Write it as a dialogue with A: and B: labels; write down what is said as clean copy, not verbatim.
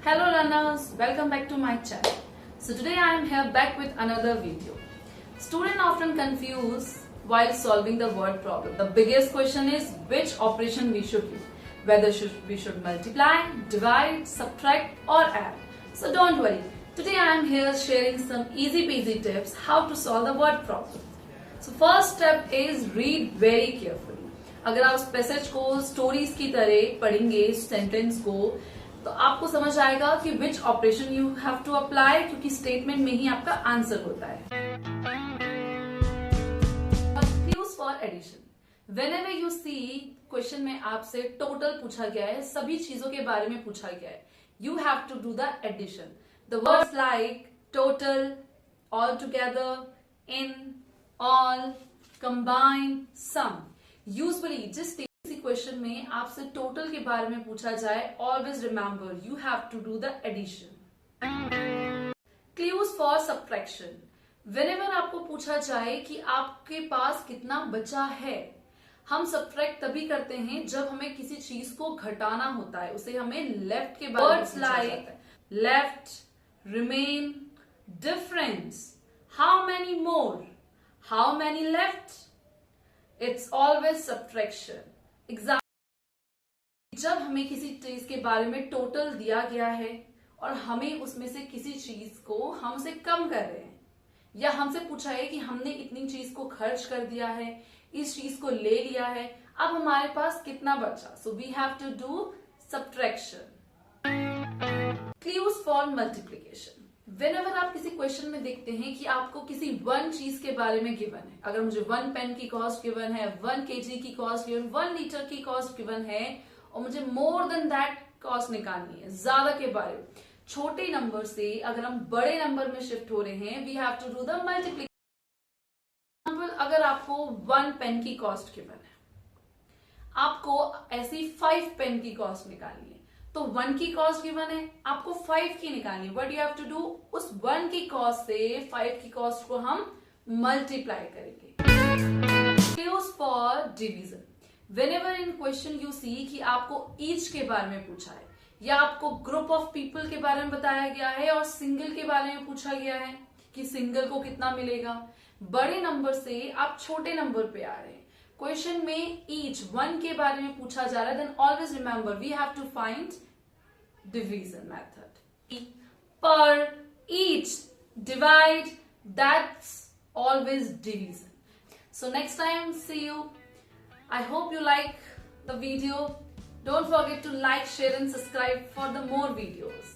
A: Hello learners, welcome back to my channel. So today I am here back with another video. Students often confuse while solving the word problem. The biggest question is which operation we should use. Whether we should multiply, divide, subtract or add. So don't worry. Today I am here sharing some easy peasy tips how to solve the word problem. So first step is read very carefully. अगर आप उस passage को stories की तरह पढ़ेंगे sentence को तो आपको समझ आएगा कि which operation you have to apply, क्योंकि स्टेटमेंट में ही आपका आंसर होता है. Clues for addition. Whenever you see question में आपसे टोटल पूछा गया है, सभी चीजों के बारे में पूछा गया है, you have to do the addition. The words like total, all together, in, all, combine, sum. Usually जिस क्वेश्चन में आपसे टोटल के बारे में पूछा जाए, always remember you have to do the addition. Clues for subtraction. Whenever आपको पूछा जाए कि आपके पास कितना बचा है, हम सब्ट्रैक्ट तभी करते हैं जब हमें किसी चीज को घटाना होता है, उसे हमें लेफ्ट के बारे में पूछा जाता है. Left, remain, difference, how many more, how many left. It's always subtraction. जब हमें किसी चीज के बारे में टोटल दिया गया है और हमें उसमें से किसी चीज को हम उसे कम कर रहे हैं, या हमसे पूछा है कि हमने इतनी चीज को खर्च कर दिया है, इस चीज को ले लिया है, अब हमारे पास कितना बचा. So we have to do subtraction. Clues for multiplication. Whenever आप किसी क्वेश्चन में देखते हैं कि आपको किसी वन चीज के बारे में गिवन है, अगर मुझे 1 पेन की कॉस्ट गिवन है, 1 kg की कॉस्ट गिवन, 1 लीटर की कॉस्ट गिवन है और मुझे मोर देन दैट कॉस्ट निकालनी है, ज्यादा के बारे में, छोटे नंबर से अगर हम बड़े नंबर में शिफ्ट हो रहे हैं, we have to do the multiplication. अगर आपको 1 पेन की कॉस्ट गिवन है, आपको ऐसी 5 पेन की कॉस्ट निकालनी है, तो 1 की कॉस्ट गिवन है, आपको 5 की निकालनी है. What you have to do, उस 1 की कॉस्ट से 5 की कॉस्ट को हम मल्टीप्लाई करेंगे. Clues for division. Whenever in question you see कि आपको ईच के बारे में पूछा है, या आपको ग्रुप ऑफ पीपल के बारे में बताया गया है और सिंगल के बारे में पूछा गया है कि सिंगल को कितना मिलेगा, बड़े नंबर से आप छोटे नंबर पे आ रहे हैं, क्वेश्चन में ईच 1 के बारे में पूछा जा रहा है, then always remember we have to find division method. पर, each, divide, that's always division. So next time, see you. I hope you like the video. Don't forget to like, share and subscribe for the more videos.